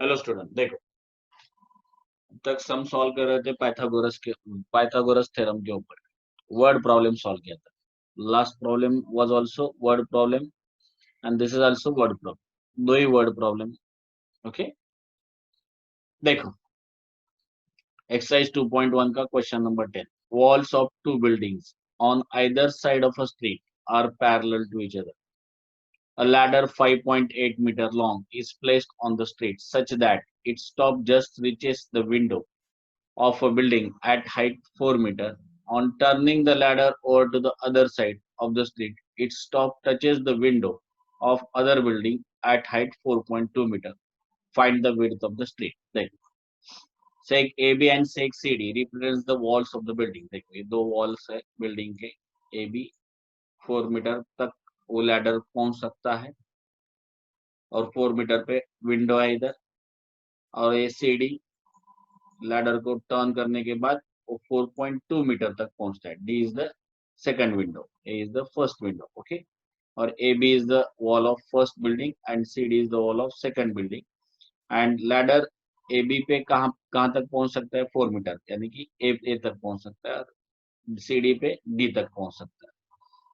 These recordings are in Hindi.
हेलो स्टूडेंट, देखो अब तक सम सॉल्व कर रहे थे पाइथागोरस थ्योरम के ऊपर। वर्ड प्रॉब्लम सॉल्व किया था। Last problem was also word problem and this is also word problem, दो ही वर्ड प्रॉब्लम। ओके, देखो एक्सरसाइज 2.1 का question number 10। Walls of two buildings on either side of a street are parallel to each other. A ladder 5.8 meter long is placed on the street such that its top just reaches the window of a building at height 4 meter. On turning the ladder over to the other side of the street, its top touches the window of other building at height 4.2 meter. Find the width of the street. देखो, sec AB and sec CD represents the walls of the building. देखो ये दो walls है building के. AB 4 मीटर तक वो ladder पहुंच सकता है और 4 मीटर पे विंडो है इधर. और ये सीडी लैडर को टर्न करने के बाद वो 4.2 मीटर तक पहुंचता है. D is the second window, A is the first window. Okay, और A B is the wall of first building and C D is the wall of second building. And ladder A B पे कहाँ कहाँ तक पहुंच सकता है? 4 मीटर, यानी कि ए तक पहुंच सकता है. सी डी पे डी तक पहुंच सकता है.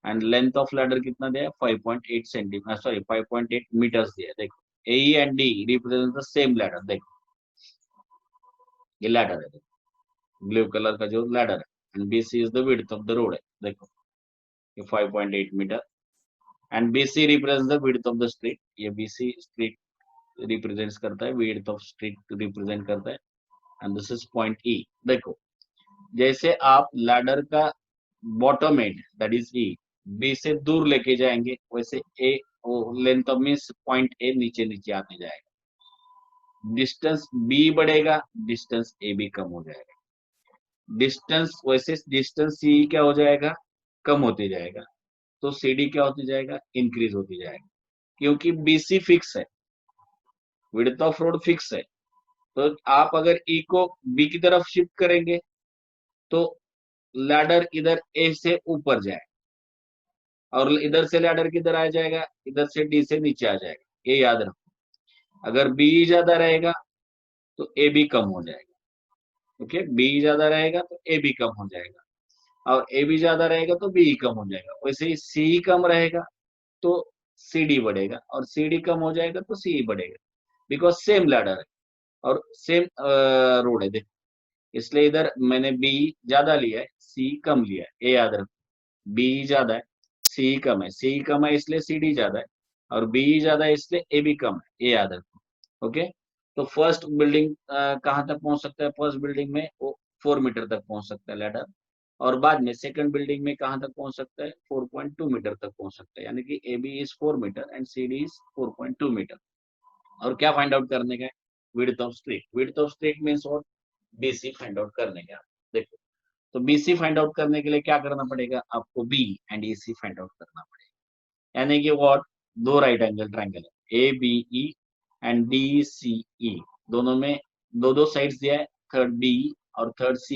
एंड लेंथ ऑफ लैडर कितना दिया है? 5.8 सेंटीमीटर, सॉरी 5.8 मीटर्स दिया है. देखो A and D represent the same ladder. देखो ये लैडर है, ब्लू कलर का जो लैडर है. And BC is the width of the road है. देखो ये 5.8 metre and BC represents the width of the street. ये BC स्ट्रीट रिप्रेजेंट्स करता है, विड्थ ऑफ स्ट्रीट रिप्रेजेंट करता है. And this is point E. देखो जैसे आप लैडर का bottom end that is E B से दूर लेके जाएंगे, वैसे a length of means point A नीचे नीचे आते जाएगा. डिस्टेंस B बढ़ेगा, डिस्टेंस ए भी कम हो जाएगा. डिस्टेंस वैसे डिस्टेंस सी क्या हो जाएगा? कम होते जाएगा. तो CD क्या होती जाएगा? इंक्रीज होती जाएगा, क्योंकि BC फिक्स है, विड्थ ऑफ रोड फिक्स है. तो आप अगर E को B की तरफ शिफ्ट करेंगे तो लैडर इधर A से ऊपर जाए और इधर से लैडर किधर आ जाएगा? इधर से D से नीचे आ जाएगा. ये याद रखो. अगर B ज्यादा रहेगा तो A भी कम हो जाएगा. ओके, B ज्यादा रहेगा तो A भी कम हो जाएगा, और ए भी ज्यादा रहेगा तो बी कम हो जाएगा. वैसे ही सी कम रहेगा तो CD बढ़ेगा, और CD कम हो जाएगा तो CE बढ़ेगा, बिकॉज सेम लैडर है और सेम रोड है. देखो इसलिए इधर मैंने बी ज्यादा लिया है, सी कम लिया है. ए याद रखो, बी ज्यादा है, सी कम है. सी कम है इसलिए CD ज्यादा है, और बी ज्यादा है इसलिए ए भी कम है. ए याद रखो. ओके, तो फर्स्ट बिल्डिंग कहाँ तक पहुंच सकता है? फर्स्ट बिल्डिंग में वो 4 मीटर तक पहुंच सकता है लैडर. और बाद में सेकंड बिल्डिंग में कहां तक पहुंच सकता है? 4.2 मीटर तक पहुंच सकता है, यानी कि A B is 4 metre and C D is 4.2 metre. और क्या फाइंड आउट करने का है? Width of street. Width of street means what? BC find out करने का. देखो, तो BC फाइंड आउट करने के लिए क्या करना पड़ेगा? आपको B and EC find out करना पड़ेगा. यानी कि व्हाट? दो राइट एंगल ट्राइंगल है, ABE एंड DCE. दोनों में दो दो साइड्स दिया है, थर्ड B और थर्ड C.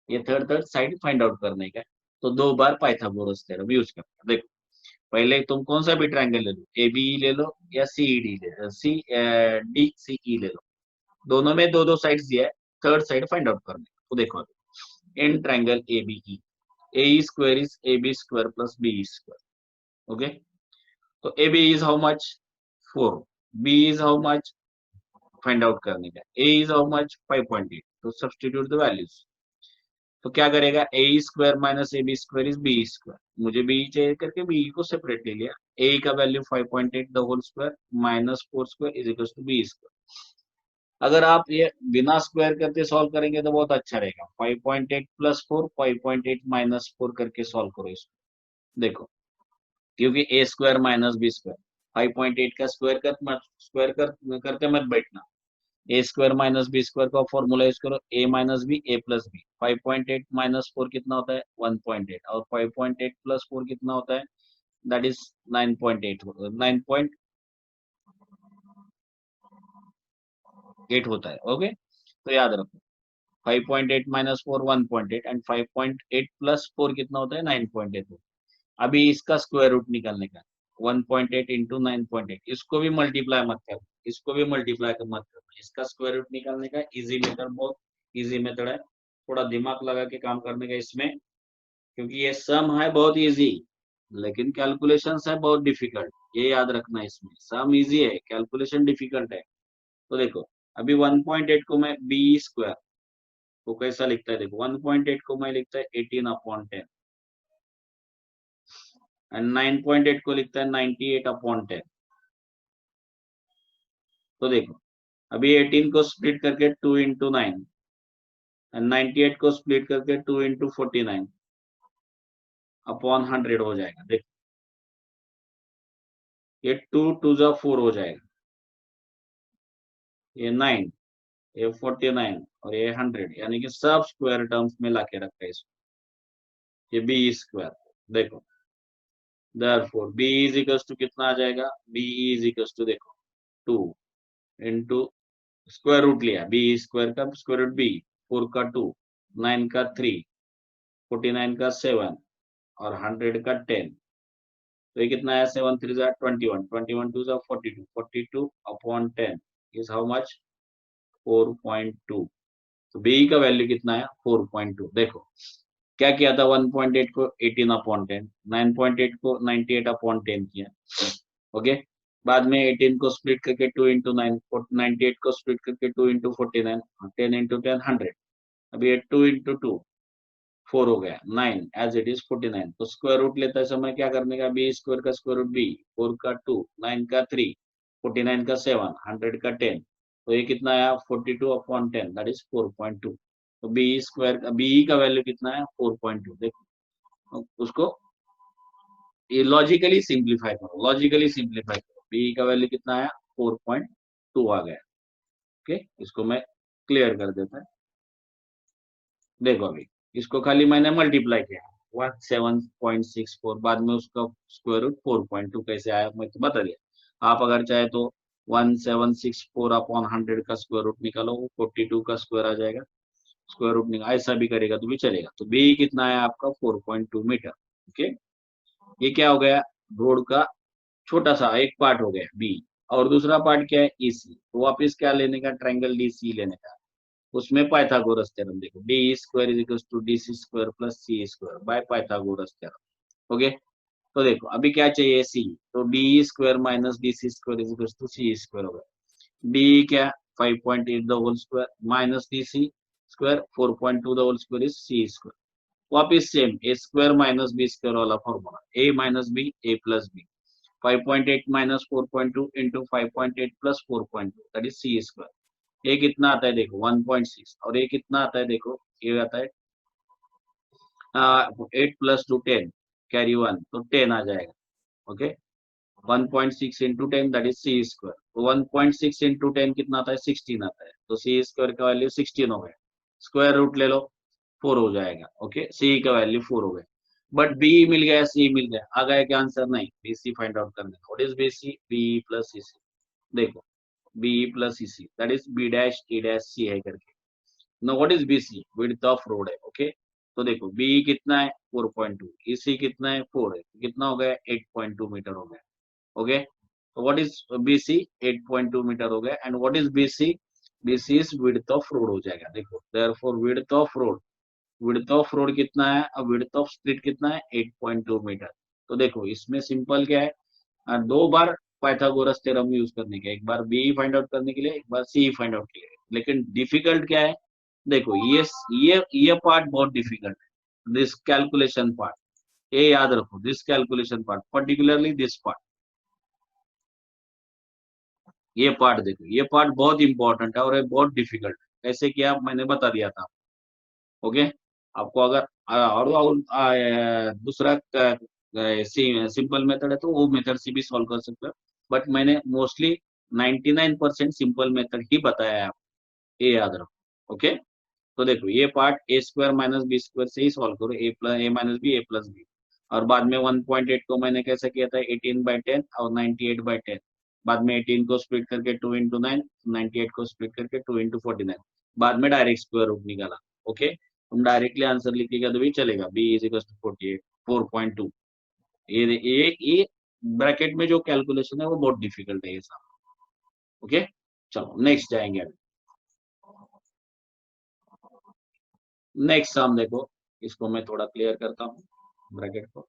ये third third side find out करने का है. तो दो बार पाइथागोरस थ्योरम यूज करना. देखो पहले तुम कौन सा भी ट्राइंगल ले लो, ABE ले लो या CED ले लो, DCE ले लो. दोनों में दो दो साइड्स दिया है, थर्ड साइड फाइंड आउट करने का. तो देखो in triangle ABE, AE square is AB square plus BE square. Okay, तो AB is how much? 4. B is how much? Find out करने का. A is how much? 5.8. तो सब्सटीट्यूट द वैल्यूज. तो क्या करेगा? A square minus AB square is B square. मुझे बी चाहिए करके बी को सेपरेट ले लिया. ए का value 5.8 the whole square minus 4 square is equal to B square. अगर आप ये बिना स्क्वायर करके सॉल्व करेंगे तो बहुत अच्छा रहेगा. 5.8 प्लस 4, 5.8 माइनस 4 करके सॉल्व करो इसको. देखो क्योंकि ए स्क्वायर माइनस बी स्क्वायर, 5.8 का स्क्वायर करते मत बैठना. ए स्क्वायर माइनस बी स्क्वायर का फॉर्मूला यूज करो, ए minus B A plus B. 5.8 minus 4 कितना होता है? 1.8. और 5.8 प्लस 4 कितना होता है? दैट इज 9.8 9.8 होता है. ओके, तो याद रखो 5.8 माइनस 4 1.8 एंड 5.8 प्लस 4 कितना होता है? 9.8 होता है. अभी इसका स्क्वायर रूट निकालने का 1.8 इंटू 9.8, इसको भी मल्टीप्लाई मत करो. इसको भी मल्टीप्लाई मत करना, इसका स्क्वायर रूट निकालने का इजी मेथड, बहुत इजी मेथड है, थोड़ा दिमाग लगा के काम करने का इसमें, क्योंकि ये सम है बहुत इजी, लेकिन कैलकुलेशंस है बहुत डिफिकल्ट, ये याद रखना है। इसमें सम इजी है, कैलकुलेशन डिफिकल्ट है। तो देखो अभी 1.8 को मैं बी स्क्वायर को कैसा लिखता है, देखो 1.8 को मैं लिखता है 18/10 एंड 9.8 को लिखता है 98/10। तो देखो अभी 18 को स्प्लिट करके 2 इंटू 9 एंड 98 को स्प्लिट करके 2 इंटू 49 अपॉन 100 हो जाएगा। देखो ये 2 2 जा 4 हो जाएगा, ये 9, ये 49 और ये 100, यानी कि सब स्क्वायर टर्म्स में लाके रखा है इसको, ये बी स्क्वायर। देखो therefore B is equals to कितना आ जाएगा, बी इज इक्वल्स टू देखो 2 इंटू स्क्वायर रूट लिया, बी स्क्वायर का स्क्वायर रूट बी, 4 का 2, 9 का 3, 49 का 7 और 100 का 10। तो ये कितना है, 7 3 जा 21, 21 2 जा 42, 42 अपॉन 10 इज हाउ मच, 4.2। तो बी का वैल्यू कितना है, 4.2। देखो क्या किया था, 1.8 को 18/10, 9.8 को 98/10 किया, ओके। बाद में 18 को स्प्लिट करके 2 इंटू 9, 98 को स्प्लिट करके 2 इंटू 49, 10 इंटू 10 100। अभी ये 2 इंटू 2 4 हो गया, 9 एज इट इज 49। तो स्क्वायर रूट लेते समय क्या करने का, बी स्क्वायर का स्क्वायर रूट बी, 4 का 2, 9 का 3, 49 का 7, 100 का 10। तो ये कितना आया, 42/10 दैट इज 4.2। तो बी स्क्वायर का बी का वैल्यू कितना है, 4.2। देखो उसको ये लॉजिकली सिंप्लीफाई करो, लॉजिकली सिंप्लीफाई करो, बी का वैल्यू कितना आया, 4.2 आ गया। ओके, इसको मैं क्लियर कर देता है। देखो अभी इसको खाली मैंने मल्टीप्लाई किया 17.64, बाद में उसका स्क्वायर रूट 4.2 कैसे आया मैं तो बता दिया। आप अगर चाहे तो 1764/100 का स्क्वायर रूट निकालो, 42 का स्क्वायर आ जाएगा, स्क्वायर रूट निकाल ऐसा भी करेगा तो भी चलेगा। तो बी कितना है आपका, 4.2 मीटर। ओके, ये क्या हो गया, रोड का छोटा सा एक पार्ट हो गया बी, और दूसरा पार्ट क्या है, ईसी। तो वापिस क्या लेने का, ट्रायंगल डीसी लेने का, उसमें पाइथागोरस थ्योरम देखो, D square is equal to D C square plus C square by Pythagoras theorem. Okay, तो देखो अभी क्या चाहिए, सी, तो D square minus D C square is equal to C square हो गया। डी क्या, 5.8 the whole square minus D C square 4.2 the whole square is C square. वापिस same A square minus B square वाला formula, A minus B A plus B, 5.8 minus 4.2 into 5.8 plus 4.2 that is C square. ये कितना आता है देखो 1.6, और ये कितना आता है देखो, ये आता है 8 प्लस 2 10 कैरी 1, तो 10 आ जाएगा। Okay, 1.6 into 10 that is C square. तो 1.6 इंटू 10 कितना आता है, 16 आता है, तो सी स्क्वायर का वैल्यू 16 हो गया। स्क्वायर रूट ले लो, 4 हो जाएगा। ओके, सी का वैल्यू 4 हो गया, बट बी मिल गया, सी मिल गया, आ गया क्या आंसर, नहीं, बी सी फाइंड आउट करना है। What is B C, B plus C C. देखो B plus C C that is B dash T dash C है करके। No what is BC, width of road है। ओके, तो देखो बी कितना है, 4.2, ईसी कितना है, 4 है, कितना हो गया, 8.2 मीटर हो गया। ओके, तो व्हाट इज बीसी, 8.2 मीटर हो गया, and what is BC, BC is width of road हो जाएगा। देखो therefore width of road, width of road कितना है, अब विड्थ ऑफ स्ट्रीट कितना है, 8.2 मीटर। तो देखो इसमें सिंपल क्या है, दो बार पाइथागोरस थ्योरम यूज करने के, एक बार बी फाइंड आउट करने के लिए, एक बार सी फाइंड आउट के लिए। लेकिन डिफिकल्ट क्या है, देखो ये पार्ट बहुत डिफिकल्ट है, दिस कैलकुलेशन पार्ट, ये याद रखो, this calculation part, particularly this part, ये पार्ट देखो, ये पार्ट बहुत इंपॉर्टेंट है और ये बहुत डिफिकल्ट है। कैसे किया मैंने बता दिया था। ओके, आपको अगर दूसरा सिंपल मेथड है तो वो मेथड से भी सॉल्व कर सकते हो, बट मैंने मोस्टली 99% सिंपल मेथड ही बताया है आपको, ये याद रखो। ओके, तो देखो ये part A square minus B square से ही सॉल्व करो, A plus A minus B A plus B, और बाद में 1.8 को मैंने कैसे किया था, 18/10 और 98/10। बाद में 18 को स्प्लिट करके 2 इंटू 9, 98 को स्प्लिट करके 2 इंटू 49, बाद में डायरेक्ट स्क्वायर रूट निकाला। ओके, हम डायरेक्टली आंसर लिखेगा तो भी चलेगा, बी इज इक्वल टू 48 4.2। ये ब्रैकेट में जो कैलकुलेशन है वो बहुत डिफिकल्ट है ये सब। ओके, चलो नेक्स्ट जाएंगे अभी। नेक्स्ट सम देखो, इसको मैं थोड़ा क्लियर करता हूँ ब्रैकेट को।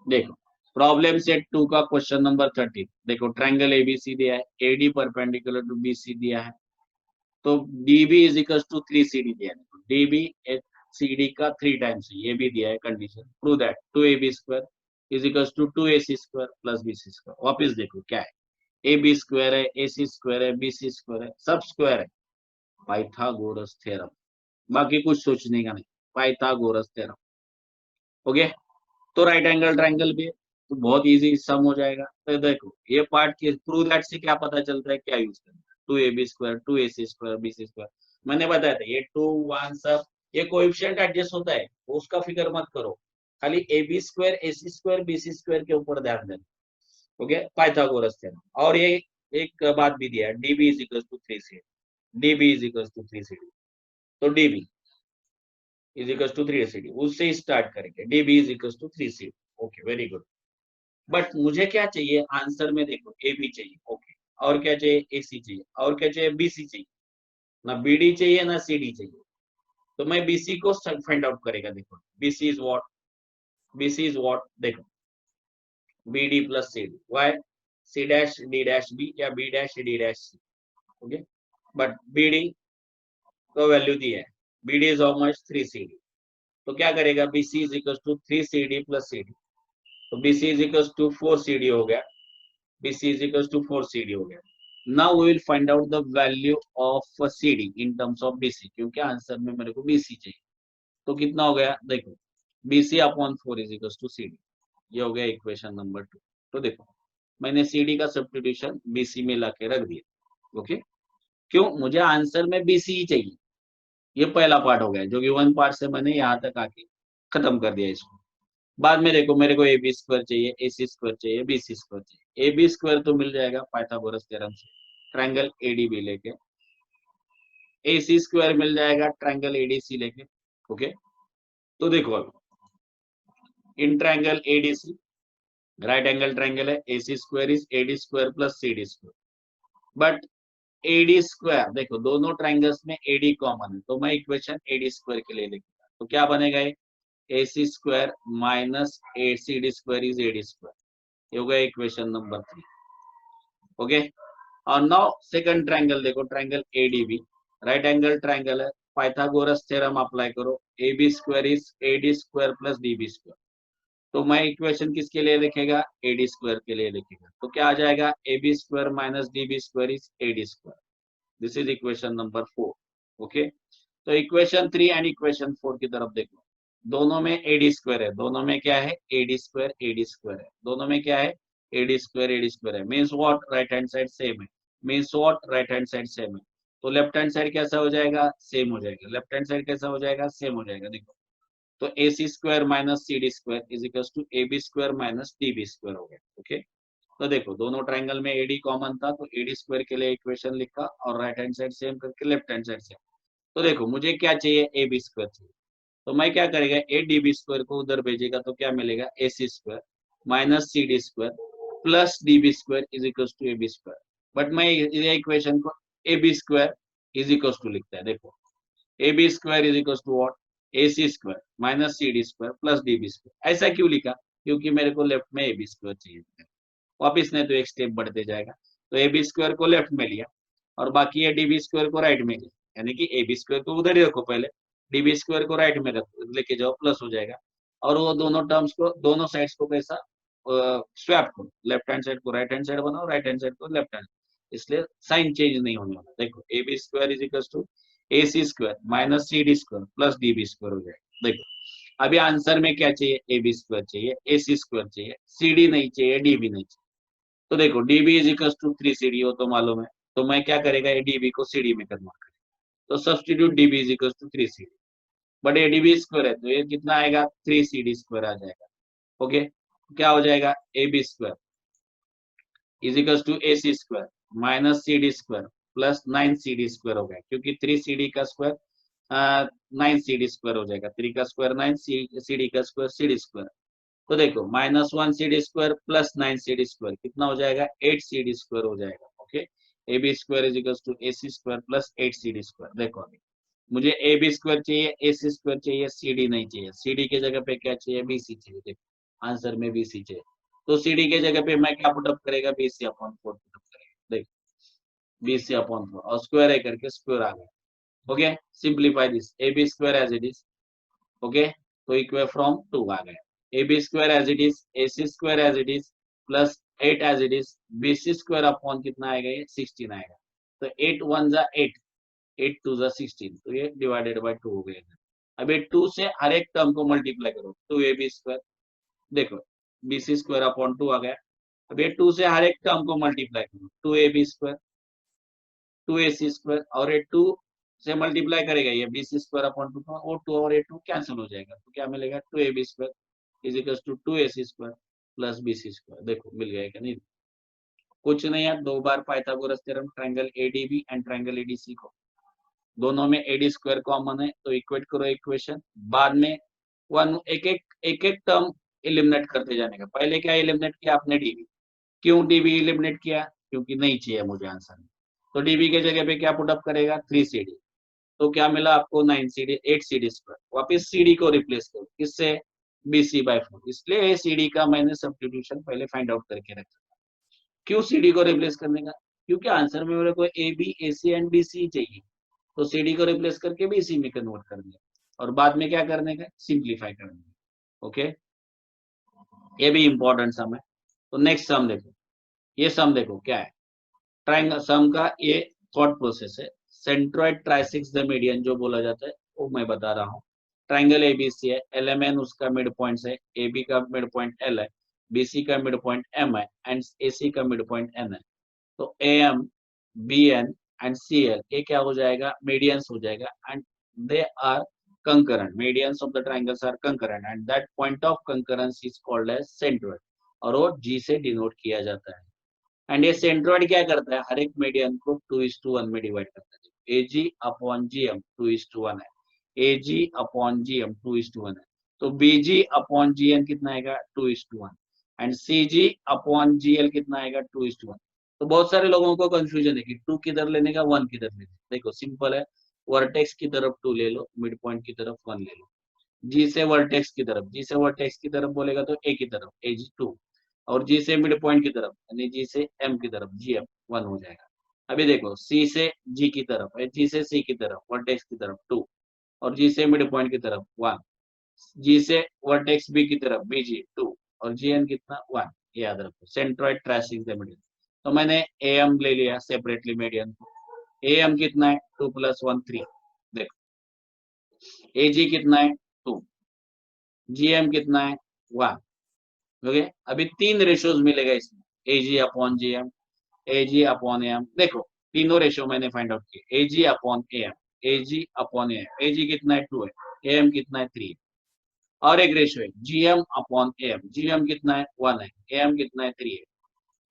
देखो प्रॉब्लम सेट 2 का क्वेश्चन नंबर 30। देखो ट्रायंगल एबीसी दिया है, एडी परपेंडिकुलर टू बीसी दिया है, तो dB is equal to 3CD दिया है। डीबी CD का 3 टाइम्स है, ये भी दिया है condition. Prove that 2AB square is equal to 2AC square plus BC square. वापस देखो क्या है, AB स्क्वायर है, AC स्क्वायर है, BC स्क्वायर है, सब स्क्वायर है। पाइथागोरस थ्योरम, बाकी कुछ सोचने का नहीं, पाइथागोरस थ्योरम। ओके, तो राइट एंगल ट्रायंगल भी है, तो बहुत इजी सम हो जाएगा। तो देखो ये पार्ट की प्रूव दैट से क्या पता चलता है, क्या यूज करना है, 2AB square 2AC square BC square. मैंने बताया था ये 2 1 सब ये कोएफिशिएंट एडजस्ट होता है, वो उसका फिक्र मत करो, खाली AB square AC square BC square के ऊपर ध्यान देना। Okay, Pythagoras theorem. और ये एक बात भी दिया है, DB is equal to 3CD। DB is equal to 3CD, तो DB is equal to 3CD, उससे ही स्टार्ट करेंगे। DB is equal to 3CD। Okay, very good. But मुझे क्या चाहिए आंसर में, देखो ए बी चाहिए, ओके, और क्या चाहिए, AC चाहिए, और क्या चाहिए, BC चाहिए। ना BD चाहिए ना CD चाहिए, तो मैं BC को फाइंड आउट करेगा। देखो BC is what, BC is what, देखो BD plus CD, why C dash D dash B या B dash D dash C। Okay, but BD को वैल्यू दी है, BD is how much 3CD, तो क्या करेगा, BC is equal to 3CD plus CD, तो BC is equal to 4CD हो गया, BC is equals to 4CD हो गया। Now we will find out the value of CD in terms of BC, क्योंकि आंसर में मेरे को BC चाहिए। तो कितना हो गया, देखो BC upon 4 is equals to CD, ये हो गया इक्वेशन नंबर 2। तो देखो मैंने CD का सब्स्टिट्यूशन BC में लाके रख दिया। ओके, क्यों, मुझे आंसर में BC ही चाहिए। ये पहला पार्ट हो गया, जो कि वन पार्ट से मैंने यहाँ तक आके खत्म कर दिया इसको। बाद में देखो मेरे को AB स्क्वायर चाहिए, AC स्क्वायर चाहिए, BC स्क्वायर चाहिए। AB स्क्वायर तो मिल जाएगा पाइथागोरस थ्योरम से, ट्रायंगल ADB लेके। AC स्क्वायर मिल जाएगा ट्रायंगल ADC लेके। ओके, तो देखो अब in triangle ADC right angle triangle है, AC square is AD square plus CD square. But AD square, देखो दोनों ट्रायंगल्स में AD कॉमन है, तो मैं इक्वेशन AD स्क्वायर के लिए लिखूंगा, तो क्या बनेगा, AC square minus CD square is AD square, ये हो गया इक्वेशन नंबर 3। ओके, और नाउ सेकंड ट्रायंगल देखो, triangle ADB right angle triangle है, पाइथागोरस थ्योरम अप्लाई करो, AB square is AD square plus DB square. तो मैं इक्वेशन किसके लिए लिखेगा, AD स्क्वायर के लिए लिखेगा, तो क्या आ जाएगा, AB square minus DB square is AD square. This is equation number 4। Okay, तो इक्वेशन 3 एंड इक्वेशन 4 की तरफ देखो, दोनों में AD स्क्वायर है, दोनों में क्या है, AD स्क्वायर AD स्क्वायर है, दोनों में क्या है, AD स्क्वायर है, means what, right hand side same है, means what, right hand side same है। तो लेफ्ट हैंड साइड कैसा हो जाएगा, सेम हो जाएगा, लेफ्ट हैंड साइड कैसा हो जाएगा, सेम हो जाएगा। देखो तो AC square minus CD square is equal to AB square minus DB square हो गया। ओके, तो देखो दोनों ट्रायंगल में AD कॉमन था, तो AD स्क्वायर के लिए इक्वेशन लिखा और राइट हैंड साइड सेम करके लेफ्ट हैंड साइड सेम। तो देखो मुझे क्या चाहिए, AB स्क्वायर चाहिए, तो मैं क्या करेगा, ADB स्क्वायर को उधर भेजेगा, तो क्या मिलेगा, AC square minus CD square plus DB square is equal to AB square. But मैं ये इक्वेशन को AB square is equal to लिखता है। देखो AB square is equal to what, AC square minus CD square plus DB square. ऐसा क्यों लिखा, क्योंकि मेरे को लेफ्ट में AB स्क्वायर चाहिए। वापिस ने तो एक स्टेप बढ़ते जाएगा, तो AB स्क्वायर को लेफ्ट में लिया और बाकी है DB स्क्वायर को राइट में लिया, यानी कि AB स्क्वायर को उधर ही रखो पहले, DB स्क्वायर को राइट में रखो, लेके जाओ, प्लस हो जाएगा। और वो दोनों टर्म्स को, दोनों साइड्स को कैसा स्वैप करो, लेफ्ट हैंड साइड को राइट हैंड साइड बनाओ, राइट हैंड साइड को लेफ्ट हैंड, इसलिए साइन चेंज नहीं होने वाला। देखो AB square is equal to AC square minus CD square plus DB square हो जाएगा। देखो अभी आंसर में क्या चाहिए, AB स्क्वायर चाहिए, AC स्क्वायर चाहिए, CD नहीं चाहिए, DB नहीं चाहिए। तो देखो DB is equal to 3CD हो तो मालूम है, तो मैं क्या करेगा, DB को CD में कन्वर्ट करेगा, तो substitute DB is equal to 3CD। But ये DB स्क्वायर है, तो ये कितना आएगा, 3CD स्क्वायर आ जाएगा। ओके, क्या हो जाएगा, AB square is equal to AC square minus CD square plus 9CD square हो गया, क्योंकि 3CD का स्क्वायर 9CD स्क्वायर हो जाएगा, 3 का स्क्वायर 9, CD का स्क्वायर CD स्क्वायर। तो देखो -1 CD² प्लस 9 CD² कितना हो जाएगा, 8 CD² हो जाएगा। Okay, AB² is equal to AC² plus 8 CD²। देखो अभी मुझे AB² चाहिए, AC² चाहिए, CD नहीं चाहिए। CD की जगह पे क्या चाहिए, BC चाहिए। देखो आंसर में BC चाहिए, तो CD के जगह पे मैं क्या पुटअप करेगा, BC/4 पुटअप करेगा। देखो BC/4 और स्क्वायर है करके स्क्वायर आ गया। Okay, simplify this AB² as it is. Okay, तो इक्वे फ्रॉम 2 आ गया। AB² as it is, AC² as it is, plus 8 as it is, BC² upon कितना आएगा, ये 16 आएगा। तो 8 1 जा 8, 8 2 जा 16, तो ये डिवाइडेड बाय 2 हो गया। अब ये 2 से हर एक टर्म को मल्टीप्लाई करो, 2AB²। देखो BC² अपॉन 2 आ गया। अब ये 2 से हर एक टर्म को मल्टीप्लाई करो, 2AB², 2AC² और ये 2 से मल्टीप्लाई करेगा ये BC² अपॉन 2, और 2 और ये 2 कैंसिल हो जाएगा, तो क्या मिलेगा, 2AB² is equal to 2AC² plus BC²। देखो मिल गया कि नहीं, कुछ नहीं है, 2 बार Pythagoras theorem triangle ADB and triangle ADC को, दोनों में AD² कॉमन है, तो इक्वेट करो इक्वेशन। बाद में वन एक एक टर्म एलिमिनेट करते जाने का। पहले क्या एलिमिनेट किया आपने, DB। क्यों DB एलिमिनेट किया, क्योंकि नहीं चाहिए मुझे आंसर में। तो DB के जगह पे क्या पुटअप करेगा, 3CD। तो क्या मिला आपको, 9CD 8CD²। वापिस CD को रिप्लेस करो, किससे, BC/4। इसलिए CD का मैंने सब्स्टिट्यूशन पहले फाइंड आउट करके रखा। क्यों CD को रिप्लेस करने का, क्योंकि आंसर में मेरे को AB AC एंड BC चाहिए, तो CD को रिप्लेस करके BC में कन्वर्ट कर दिया, और बाद में क्या करने का, सिंप्लीफाई करने का। ओके, ये भी इंपॉर्टेंट सम है। तो नेक्स्ट सम देखो, ये सम देखो क्या है, ट्रायंगल सम का ये थॉट प्रोसेस है। सेंट्रोइड ट्राइसेक्स द मीडियन जो बोला जाता है वो मैं बता रहा हूँ। ट्रायंगल एबीसी है, LMN उसका मिड पॉइंट है, AB का मिड पॉइंट L है, BC का मिड पॉइंट M है, एंड AC का मिड पॉइंट N है। तो AM, BN एंड CL ये क्या हो जाएगा, मीडियंस हो जाएगा, and they are concurrent. Medians of the triangles are concurrent and that point of concurrence is called as centroid, और वो G से डिनोट किया जाता है। एंड ये सेंट्रोइड क्या करता है, हर एक मीडियन को 2:1 में डिवाइड करता है। AG/GM 2:1 है, AG/GM 2:1 है, तो BG/GN कितना आएगा, 2:1, एंड CG/GL कितना आएगा, 2:1। तो बहुत सारे लोगों को कंफ्यूजन है कि 2 किधर लेने का, 1 किधर लेने का। देखो सिंपल है, वर्टेक्स की तरफ 2 ले लो, मिड पॉइंट की तरफ 1 ले लो। जी से वर्टेक्स की तरफ, जी से वर्टेक्स की तरफ बोलेगा तो A की तरफ AG2, और जी से मिड पॉइंट की तरफ यानी जी से M की तरफ GM 1 हो जाएगा। अभी देखो C से G की तरफ, G से C की तरफ वर्टेक्स की तरफ 2, और G से मिड पॉइंट की तरफ 1, G से वर्टेक्स B की तरफ BG 2, और GN कितना 1। याद रखो, सेंट्रोइड ट्रेसिंग द मीडियन। तो मैंने AM ले लिया सेपरेटली मीडियन को। AM कितना है, 2 + 1 3। देखो AG कितना है, 2, GM कितना है, 1। ओके, अभी 3 रेशियोज मिलेगा इसमें, AG/GM, AG/AM। देखो तीनों रेशियो मैंने फाइंड आउट किए, AG/AM, AG/AM। AG कितना है, 2 है, AM कितना है, 3 है। और एक रेशियो है GM/AM, GM कितना है, 1 है, AM कितना है, 3 है।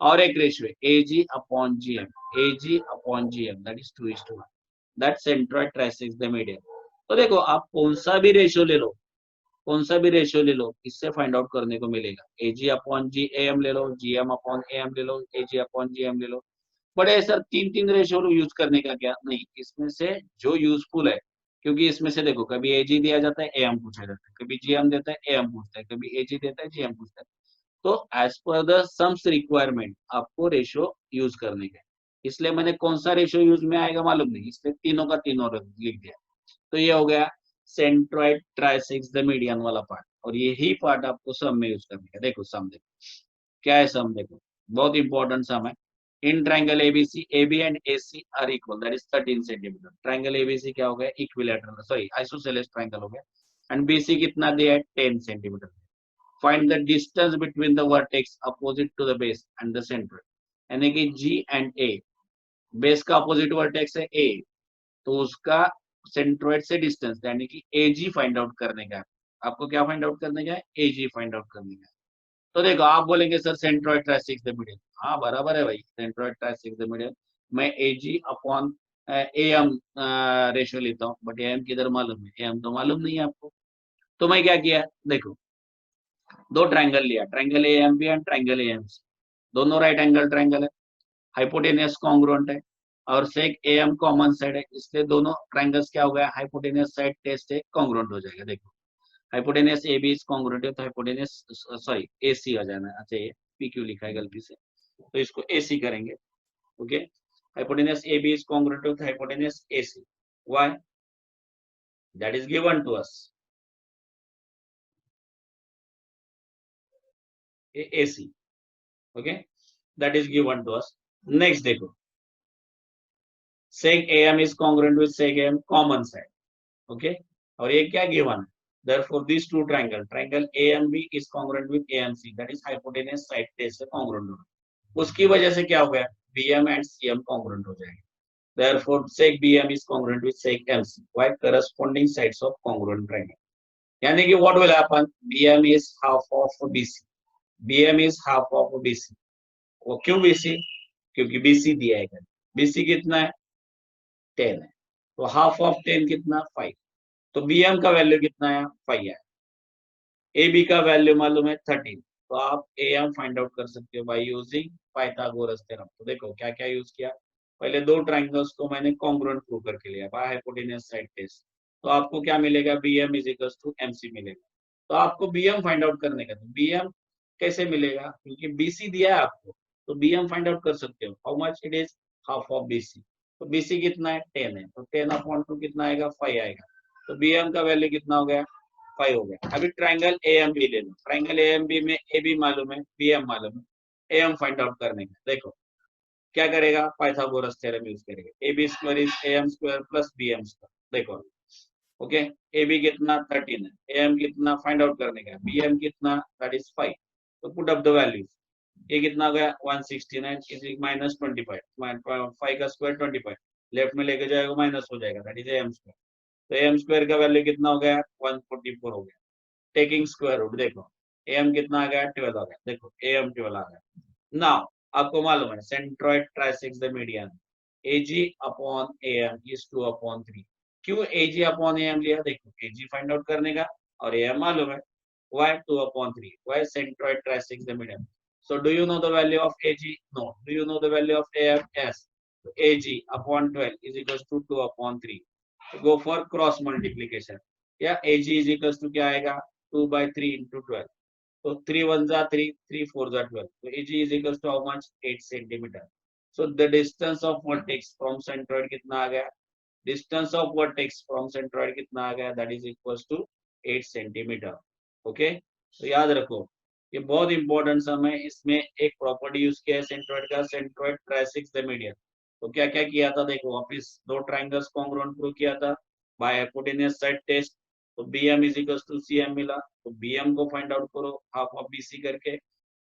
और एक रेशियो है AG/GM, AG/GM that is 2:1, that centroid trisects the median. तो देखो आप कौन सा भी रेशियो ले लो, कौन सा भी रेशियो ले लो, इससे फाइंड आउट करने को मिलेगा। AG/GAM ले लो, GM/AM ले लो, AG/GM ले लो। बड़े सर 3 रेशियो यूज करने का क्या नहीं, इसमें से जो यूजफुल है, क्योंकि इसमें से देखो कभी AG दिया जाता है, AM पूछा जाता है, कभी GM देता है, AM पूछता है, कभी AG देता है, GM पूछता है। तो as per the sums requirement आपको रेशियो यूज करने का, इसलिए मैंने कौन सा रेशियो यूज में आएगा मालूम नहीं, इसलिए तीनों का तीनों लिख दिया। तो ये हो गया सेंट्रोइड ट्राइसेक्स द मीडियन वाला पार्ट, और यही पार्ट आपको सम में यूज करने का। देखो सम देखो क्या है, सम देखो बहुत इंपॉर्टेंट सम है। In triangle ABC, AB and AC are equal, that is 13 centimetre. Triangle ABC क्या हो गया, इक्विलैटरल सॉरी आइसोसेलेस ट्रायंगल हो गया, एंड BC कितना दिया है, 10 centimetre. Find the distance between the vertex opposite to the base and the centre, यानी कि G एंड A, बेस का अपोजिट वर्टेक्स है A, तो उसका सेंट्रोइड से डिस्टेंस यानी कि AG फाइंड आउट करने का है। आपको क्या फाइंड आउट करने का है, AG फाइंड आउट करने का है। तो देखो आप बोलेंगे sir centroid trisects the median, हाँ बराबर है भाई, सेंट्रोइड ट्राइसेक्स द मीडियन। मैं AG/AM रेशियो लेता हूँ, बट AM किधर मालूम है, AM तो मालूम नहीं है आपको। तो मैं क्या किया, देखो दो ट्रायंगल लिया, triangle A M B and triangle A M C, दोनों राइट एंगल ट्रायंगल है, हाइपोटेनियस कॉन्ग्रुएंट है और सेक ए एम कॉमन साइड है, इसलिए दोनों ट्रायंगल्स क्या हो गया, हाइपोटेनियस साइड टेस्ट से कॉन्ग्रुएंट हो जाएगा। देखो hypotenuse A B is congruent है तो हाइपोटेनियस सॉरी ए सी आ जाना, अच्छा ये पी क्यू लिखा है गलती से, तो इसको ए सी करेंगे। Okay, hypotenuse AB is congruent with hypotenuse AC. Why? That is given to us. AC. Okay, that is given to us. Next देखो, sec AM is congruent with sec AM common side. Okay, और ये क्या given? Therefore, these two triangle AMB is congruent with AMC. That is hypotenuse side test से congruent होगा। उसकी वजह से क्या हो गया? BM and CM congruent हो जाएंगे। Therefore, sec BM is congruent with sec MC. Why? Corresponding sides of congruent triangle. यानी कि what will happen, BM is half of BC, BM is half of BC। वो क्यों BC? क्योंकि BC दिया है, BC कितना है 10 है, तो हाफ ऑफ 10 कितना 5, तो BM का वैल्यू कितना है 5 है, AB का वैल्यू मालूम है 13, तो आप AM फाइंड आउट कर सकते हो बाय यूजिंग पाइथागोरस थ्योरम। तो देखो क्या क्या यूज किया, पहले दो ट्राइंगल्स को मैंने कॉन्ग्रुएंट प्रूव करके लिया बाय हाइपोटेन्यूज साइड टेस्ट, तो आपको क्या मिलेगा, BM is equal to MC मिलेगा। तो आपको BM फाइंड आउट करने का, तो BM कैसे मिलेगा, क्योंकि BC दिया है आपको, तो BM फाइंड आउट कर सकते हो, how much it is half of BC, तो BC कितना है 10 है, तो 10/2 कितना आएगा 5 आएगा, तो BM का वैल्यू कितना हो गया 5 हो गया। अभी ट्राइंगल AMB ले लो, ट्राइंगल AMB में AB मालूम है, BM मालूम है, AM फाइंड आउट करने का, देखो क्या करेगा, पाइथागोरस थ्योरम यूज करेगा, AB square is AM square plus BM square. देखो ओके, AB कितना 13 है, AM कितना फाइंड आउट करने का, BM कितना दैट इज 5, तो पुट अप द वैल्यूज, ये कितना हो गया 169 इज माइनस 25, 5 का स्क्वायर 25, लेफ्ट में लेके जाएगा माइनस हो जाएगा, दैट इज AM स्क्वायर, तो AM स्क्वायर का वैल्यू कितना हो गया 144 हो गया, टेकिंग स्क्वायर रूट, देखो AM कितना आ गया 12 आ गया, देखो AM 12 आ गया। नाउ आपको मालूम है centroid trisects the median, AG upon AM is 2/3, क्यों AG अपॉन AM लिया, देखो AG फाइंड आउट करने का और AM मालूम है, why 2/3, why centroid trisects the median, so do you know the value of AG, no, do you know the value of AM, yes, so AG upon 12 is equals to 2/3, so go for cross multiplication, या AG is equals to क्या आएगा 2/3 into 12, so 3 1 जा 3, 3 4 जा 12, so AG is equals to how much 8 centimeter, so the distance of vertex from centroid कितना आ गया, distance of vertex from centroid कितना आ गया, that is equals to 8 centimeter। Okay, तो याद रखो ये बहुत इंपॉर्टेंट सम है, इसमें एक प्रॉपर्टी यूज किया है सेंट्रोइड का, सेंट्रोइड ट्राइसेक्स द मीडियन। तो क्या क्या किया था, देखो वापिस दो ट्राइंगल्स कॉन्ग्रुएंट प्रूव किया था बाय हाइपोटेन्यूज साइड टेस्ट, तो BM is equals to CM मिला, तो BM को फाइंड आउट करो हाफ ऑफ BC करके,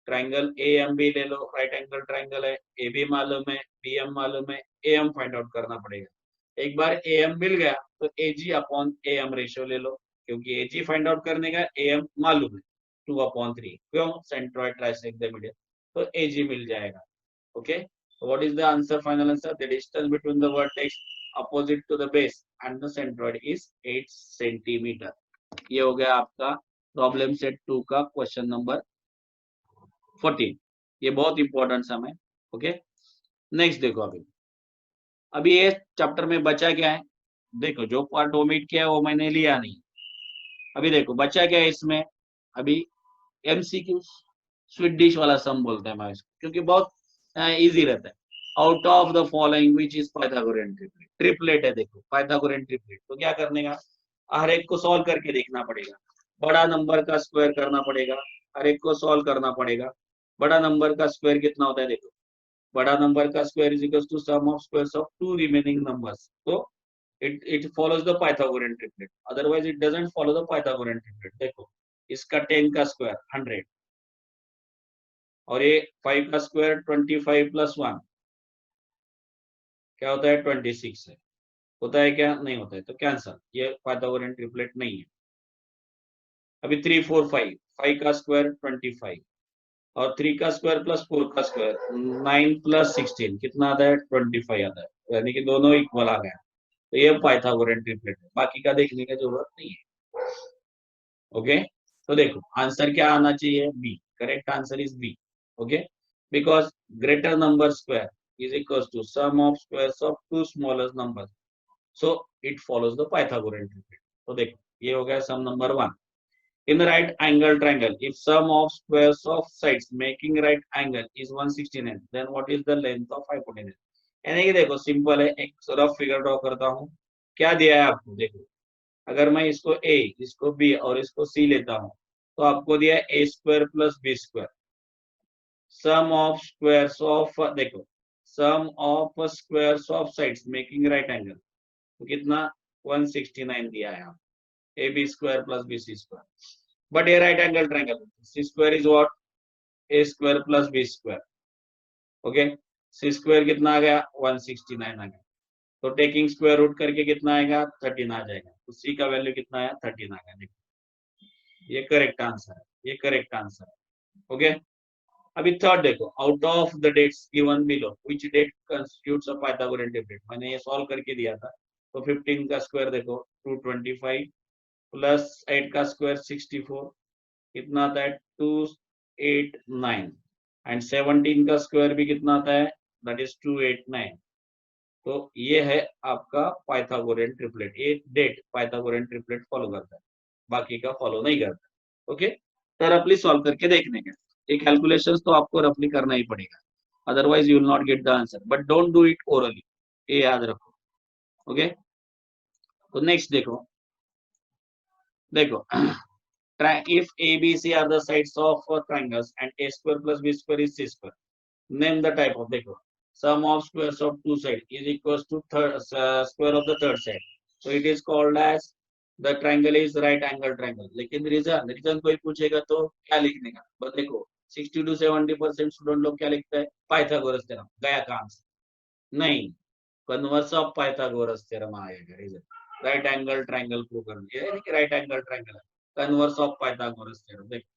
ट्राइंगल AMB ले लो, राइट एंगल ट्राइंगल है, AB मालूम है, BM मालूम है, AM फाइंड आउट करना पड़ेगा। एक बार AM मिल गया तो AG अपॉन AM रेशियो ले लो, क्योंकि AG फाइंड आउट करने का AM मालूम है 2/3, क्यों सेंट्रोइड ट्राइसेक्ट द मीडियन, तो AG मिल जाएगा। Okay, what is the answer, final answer, the distance between the vertex opposite to the base and the centroid is 8 centimetre. ये हो गया आपका प्रॉब्लम सेट 2 का क्वेश्चन नंबर 14, ये बहुत इंपॉर्टेंट सम है। ओके, नेक्स्ट देखो, अभी ये चैप्टर में बचा क्या है, देखो जो पार्ट ओमिट किया है वो मैंने लिया नहीं, अभी देखो बचा क्या है इसमें, अभी MCQ स्वीट डिश वाला सम बोलते हैं मैं इसको, क्योंकि बहुत इजी रहता है, out of the following which is Pythagorean triplet, triplet है देखो पाइथागोरियन ट्रिपलेट, तो क्या करने का, हर एक को सॉल्व करके देखना पड़ेगा, बड़ा नंबर का स्क्वायर करना पड़ेगा, हर एक को सॉल्व करना पड़ेगा, बड़ा नंबर का स्क्वायर कितना होता है, देखो बड़ा नंबर का square is equal to sum of squares of two remaining numbers, तो it follows the Pythagorean triplet, otherwise it doesn't follow the Pythagorean triplet। देखो इसका 10 का स्क्वायर 100, और ये 5 का स्क्वायर 25 प्लस 1 क्या होता है 26 है, होता है क्या, नहीं होता है, तो कैंसल, ये पाइथागोरियन ट्रिपलेट नहीं है। अभी 3 4 5, 5 का स्क्वायर 25 और 3 का स्क्वायर प्लस 4 का स्क्वायर 9 प्लस 16 कितना आता है 25 आता है, यानी कि दोनों इक्वल आ गया, तो ये पाइथागोरियन ट्रिपलेट है, बाकी का देखने की जरूरत नहीं है। ओके, तो देखो आंसर क्या आना चाहिए, B. Correct answer is B. Okay, because greater number square is equals to sum of squares of two smallest numbers, so it follows the Pythagorean triplet. तो देखो ये हो गया sum number one. In the right angle triangle, if sum of squares of sides making right angle is 169, then what is the length of hypotenuse? यानी कि देखो सिंपल है, एक रफ फिगर ड्रॉ करता हूँ। क्या दिया है आपको, देखो अगर मैं इसको a, इसको b और इसको c लेता हूँ, तो आपको दिया है a square plus b square. Sum of squares of, देखो sum of squares of sides making right angle, तो कितना 169 दिया है। A B square plus B C square, but ये right angle triangle, C square is what, A square plus B square. Okay, C square कितना आ गया 169 आ गया, तो टेकिंग स्क्वायर रूट करके कितना आएगा 13 आ जाएगा, तो सी का वैल्यू कितना आया 13 आ गया। देखो ये करेक्ट आंसर है, ये करेक्ट आंसर है। ओके, अभी थर्ड देखो, out of the dates given below which date constitutes a Pythagorean triplet, मैंने ये सॉल्व करके दिया था। तो 15 का स्क्वायर देखो 225 प्लस 8 का स्क्वायर 64, कितना आता है 289, एंड 17 का स्क्वायर भी कितना आता है, दैट इज 289। तो ये है आपका पाइथागोरियन ट्रिपलेट। ये डेट पाइथागोरियन ट्रिपलेट फॉलो करता है, बाकी का फॉलो नहीं करता। ओके, तो रफली सॉल्व करके देखने का, ये कैलकुलेशंस तो आपको रफली करना ही पड़ेगा, otherwise you will not get the answer, but don't do it orally, ये याद रखो। ओके, तो नेक्स्ट देखो, देखो if ABC are the sides of triangles and a square plus b square is c square, name the type of, देखो sum of squares of two sides is equals to square of the third side, so it is called as the triangle is right angle triangle। लेकिन रीजन कोई पूछेगा तो क्या लिखने का, बस देखो 60 to 70% स्टूडेंट लोग क्या लिखते हैं, पाइथागोरस थ्योरम, गया का आंसर नहीं, कन्वर्स ऑफ पाइथागोरस थ्योरम आएगा। Reason right angle triangle prove करना, ये कि राइट एंगल ट्रायंगल है, कन्वर्स ऑफ पाइथागोरस थ्योरम। देखो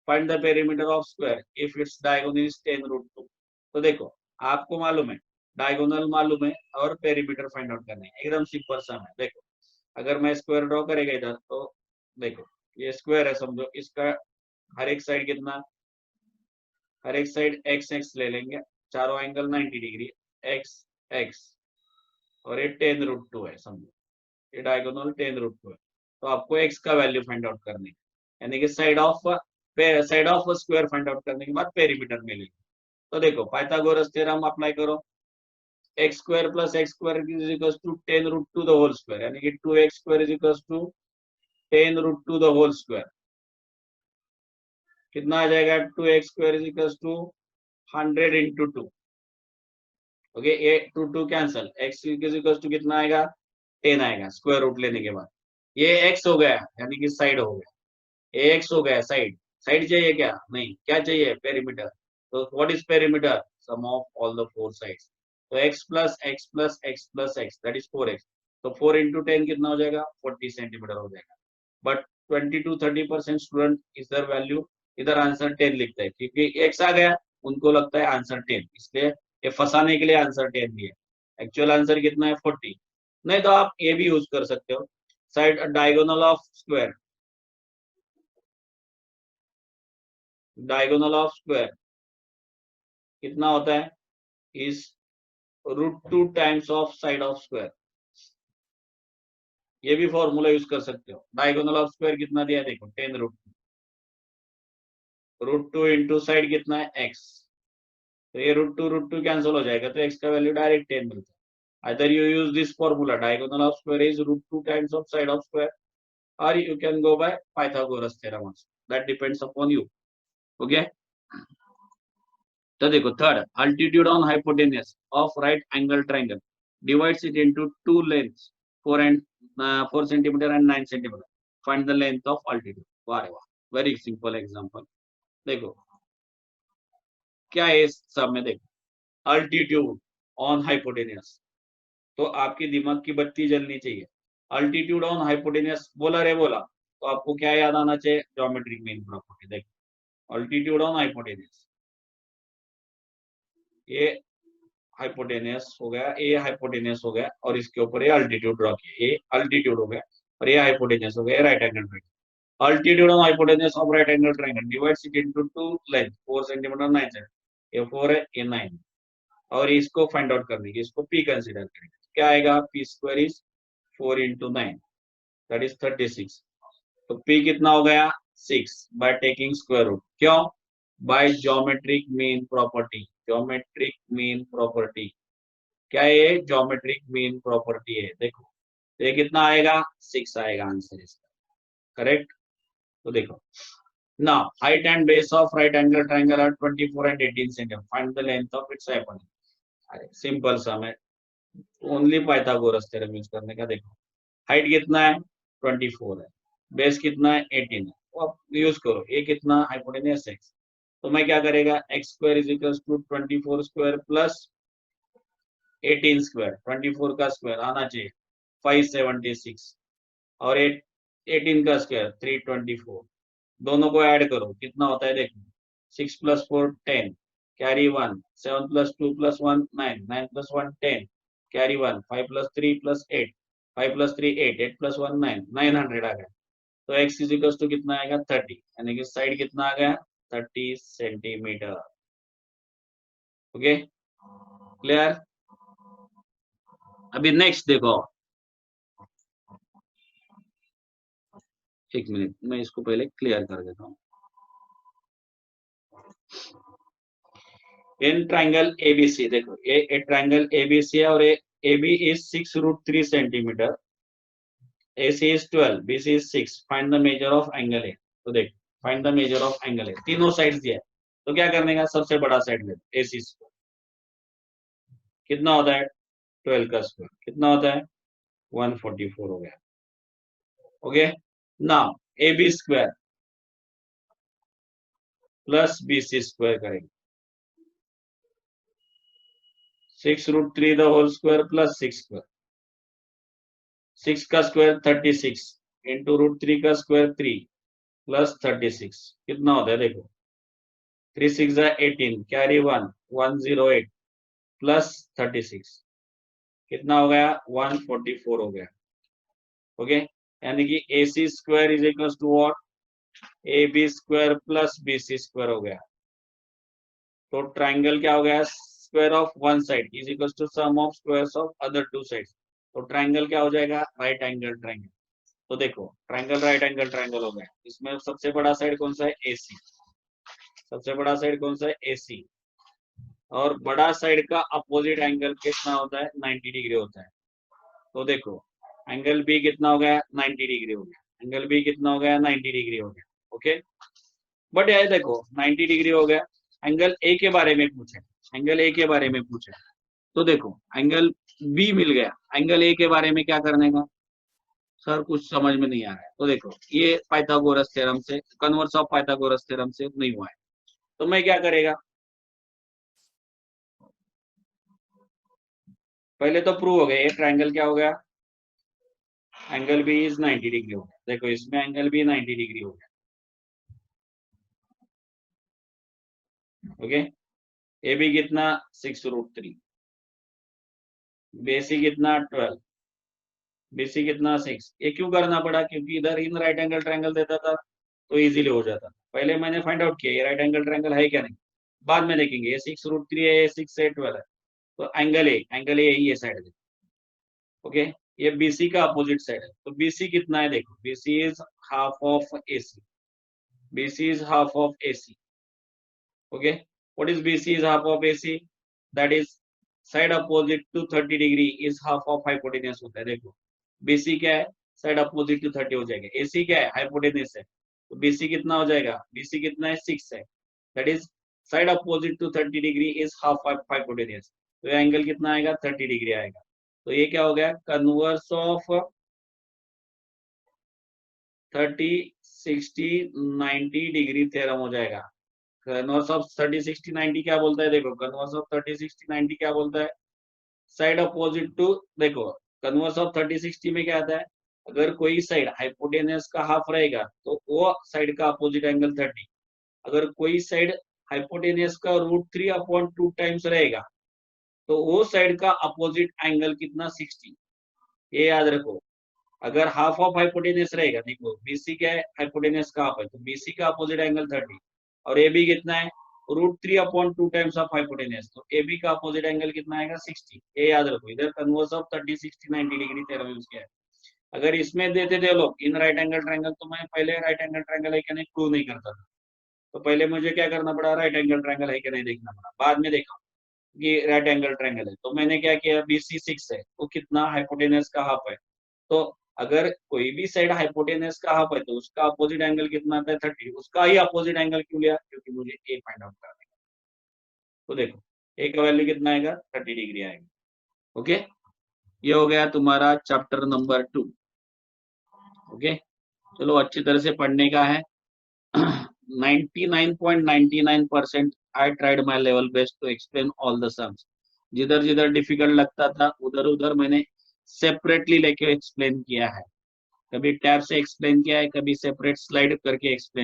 find the perimeter of square if its diagonal is 10√2। तो देखो आपको मालूम है, डायगोनल मालूम है और पेरीमीटर फाइंड आउट करना है, एकदम सिंपल सम है। देखो अगर मैं स्क्वायर ड्रॉ करेगा इधर, तो देखो ये स्क्वायर है समझो, इसका हर एक साइड कितना, हर एक साइड एक्स एक्स ले लेंगे, चारों एंगल 90 डिग्री, एक्स एक्स, और ये 10√2 है समझो, ये डायगोनल 10√2 है। तो आपको एक्स का वैल्यू फाइंड आउट करनी है, यानी कि side of square find out करने के बाद पेरीमीटर मिलेगी। तो देखो पाइथागोरस थ्योरम अप्लाई करो, x square plus x square is equal to 10√2 the whole square, यानी कि 2x square is equal to 10√2 the whole square, कितना आ जाएगा 2x square is equal to 100 into 2। Okay, ये 2 cancel, x is equal to कितना आएगा 10 आएगा स्क्वायर रूट लेने के बाद, ये x हो गया यानी कि साइड हो गया, ये x हो गया साइड, साइड चाहिए क्या, नहीं, क्या चाहिए पेरीमीटर। तो what is perimeter, sum of all the four sides, तो x plus x plus x plus x that is 4x, तो 4 इंटू 10 कितना हो जाएगा 40 सेंटीमीटर हो जाएगा। बट 20 to 30% स्टूडेंट इधर वैल्यू, इधर आंसर 10 लिखता है, क्योंकि x आ गया उनको लगता है आंसर 10, इसलिए ये फंसाने के लिए आंसर 10 दिए, एक्चुअल आंसर कितना है 40। नहीं तो आप ये भी यूज कर सकते हो, side diagonal of square, diagonal of square कितना होता है, is √2 times of side of square, ये भी फॉर्मूला यूज कर सकते हो। डायगोनल ऑफ स्क्वायर कितना दिया देखो 10√2, √2 इंटू साइड कितना है x, तो ये √2 कैंसिल हो जाएगा, तो x का वैल्यू डायरेक्ट 10 मिलता है। either you use this formula, diagonal of square is √2 times of side of square, or you can go by Pythagoras theorem also, that depends upon you। okay, तो देखो third, altitude on hypotenuse of right angle triangle divides it into two lengths 4 centimetre and 9 centimetre, find the length of altitude. वाह वाह, वेरी सिंपल एग्जांपल। देखो क्या है इस सब में, देखो अल्टीट्यूड ऑन हाइपोटेन्यूज, तो आपके दिमाग की बत्ती जलनी चाहिए। अल्टीट्यूड ऑन हाइपोटेन्यूज बोला रे बोला, तो आपको क्या याद आना चाहिए, ज्योमेट्रिक मीन प्रॉपर्टी। देखो अल्टीट्यूड ऑन हाइपोटेन्यूज, ये हाइपोटेनियस हो गया, ए हाइपोटेनियस हो गया, और इसके ऊपर ये अल्टीट्यूड ड्रॉ किया, ये अल्टीट्यूड हो गया और ये हाइपोटेनियस हो गया, right angle triangle. Altitude and hypotenuse of right angle triangle divides it into two length 4 cm 9 cm. ये 4 है ये 9 और इसको फाइंड आउट करने की इसको p कंसीडर करेंगे क्या आएगा p square is 4 into 9 that is 36 तो p कितना हो गया 6 बाय टेकिंग स्क्वायर रूट क्यों by geometric mean property geometric mean property क्या ये ज्योमेट्रिक मीन प्रॉपर्टी है देखो तो ये कितना आएगा 6 आएगा आंसर इसका करेक्ट तो देखो now height and base of right angle triangle are 24 and 18 cm find the length of its hypotenuse simple सम है ओनली पाइथागोरस थ्योरम यूज करने का देखो हाइट कितना है 24 है बेस कितना है 18 है तो आप यूज करो ये कितना हाइपोटेन्यूज x तो मैं क्या करेगा x square is equal to 24 square plus 18 square 24 का स्क्वायर आना चाहिए 576 और 18 का स्क्वायर 324 दोनों को ऐड करो कितना होता है देखो 6 + 4 10 कैरी 1 7 + 2 + 1 9 9 + 1 10 कैरी 1 5 + 3 + 8 5 + 3 8 8 + 1 9 900 आ गया तो x इज इक्वल टू कितना आएगा 30 यानी कि साइड कितना आ गया 30 सेंटीमीटर ओके क्लियर अभी नेक्स्ट देखो एक मिनट मैं इसको पहले क्लियर कर देता हूँ इन ट्राइंगल एबीसी देखो ये ट्राइंगल एबीसी है और AB is 6√3 centimeter AC is 12 BC is 6 find the measure of angle A तो देख find the measure of angle A तीनों साइड्स दिया है तो क्या करने का सबसे बड़ा साइड ले AC स्क्वायर कितना होता है 12 का स्क्वायर कितना होता है 144 हो गया okay now AB square plus BC square करेंगे 6√3 the whole square plus 6 square 6 का स्क्वायर 36 इंटू √3 का स्क्वायर 3 प्लस 36 कितना होता है देखो 3 6 18 कैरी 1 108 प्लस 36 कितना हो गया 144 हो गया ओके यानी कि AC square is equal to what AB square plus BC square हो गया तो ट्राइंगल क्या हो गया square of one side is equal to sum of squares of other two sides तो ट्राइंगल क्या हो जाएगा राइट एंगल ट्राइंगल तो देखो ट्राइंगल राइट एंगल ट्राइंगल हो गया इसमें सबसे बड़ा साइड कौन सा है AC सबसे बड़ा साइड कौन सा है AC और बड़ा साइड का अपोजिट एंगल कितना होता है 90 डिग्री होता है तो देखो एंगल B कितना हो गया 90 डिग्री हो गया एंगल B कितना हो गया 90 डिग्री हो गया ओके बट यार देखो 90 डिग्री हो गया एंगल A के बारे में पूछे एंगल A के बारे में पूछे तो देखो एंगल B मिल गया एंगल A के बारे में क्या करने का सर कुछ समझ में नहीं आ रहा है तो देखो ये पाइथागोरस थ्योरम से कन्वर्स ऑफ पाइथागोरस थ्योरम से नहीं हुआ है तो मैं क्या करेगा पहले तो प्रूव हो गया ये ट्रायंगल क्या हो गया एंगल B इज 90 डिग्री हो गया देखो इसमें एंगल B 90 डिग्री हो गया ओके AB कितना 6√3 BC कितना 12 BC कितना 6 ये क्यों करना पड़ा क्योंकि इधर इन राइट एंगल ट्रायंगल देता था तो इजीली हो जाता पहले मैंने फाइंड आउट किया ये राइट एंगल ट्रायंगल है क्या नहीं बाद में देखेंगे ये 6√3 है ये 6 है 12 है तो एंगल ए यही है साइड में ओके ये BC का अपोजिट साइड है तो BC कितना है देखो BC is half of AC BC is half of AC okay what is BC is half of AC that is side opposite to 30 degree is half of hypotenuse होता है देखो BC क्या है साइड अपोजिट टू 30 हो जाएगा AC क्या है हाइपोटेन्यूज है तो BC कितना हो जाएगा BC कितना है 6 है that is side opposite to 30 degree is half hypotenuse तो ये एंगल कितना आएगा 30 डिग्री आएगा तो ये क्या हो गया कन्वर्स ऑफ 30 60 90 डिग्री थ्योरम हो जाएगा कन्वर्स ऑफ 30 60 90 क्या बोलता है देखो कन्वर्स ऑफ 30 60 90 क्या बोलता है साइड अपोजिट टू देखो कन्वर्स ऑफ 30 60 में क्या आता है अगर कोई साइड हाइपोटेन्यूज का हाफ रहेगा तो वो साइड का अपोजिट एंगल 30 अगर कोई साइड हाइपोटेन्यूज का √3/2 टाइम्स रहेगा तो वो साइड का अपोजिट एंगल कितना 60 ये याद रखो अगर हाफ ऑफ हाइपोटेनस रहेगा, देखो बीसी क्या है, हाइपोटेनस का हाफ है, तो बीसी का अपोजिट एंगल 30 और ए बी कितना है, √3/2 टाइम्स ऑफ हाइपोटेनस, तो ए बी का अपोजिट एंगल कितना आएगा 60। ये याद रखो, इधर converse of 30 60 90 degree theorem use किया है। अगर इसमें देते थे लोग इन राइट एंगल ट्रायंगल, तो मैं पहले राइट एंगल ट्रायंगल है कि नहीं प्रूव नहीं करता था, तो पहले मुझे क्या करना पड़ा, राइट एंगल ट्रायंगल है कि नहीं देखना पड़ा। बाद में देखा कि राइट एंगल ट्रायंगल है, तो मैंने क्या किया, बीसी 6 है, वो कितना हाइपोटेनस का हाफ है, तो अगर कोई भी साइड हाइपोटेनस का हाफ है तो उसका अपोजिट एंगल कितना आता है 30, उसका ही अपोजिट एंगल क्यों लिया, क्योंकि मुझे ए फाइंड आउट करना है। तो देखो ए का वैल्यू कितना आएगा, 30 डिग्री आएगा। ओके, ये हो गया तुम्हारा चैप्टर नंबर 2। ओके, चलो अच्छी तरह से पढ़ने का है। 99.99% I tried my level best to explain all the sums. जिधर जिधर डिफिकल्ट लगता था उधर उधर मैंने सेपरेटली लेके एक्सप्लेन किया है, कभी टैब से एक्सप्लेन किया है, कभी सेपरेट स्लाइड करके एक्सप्लेन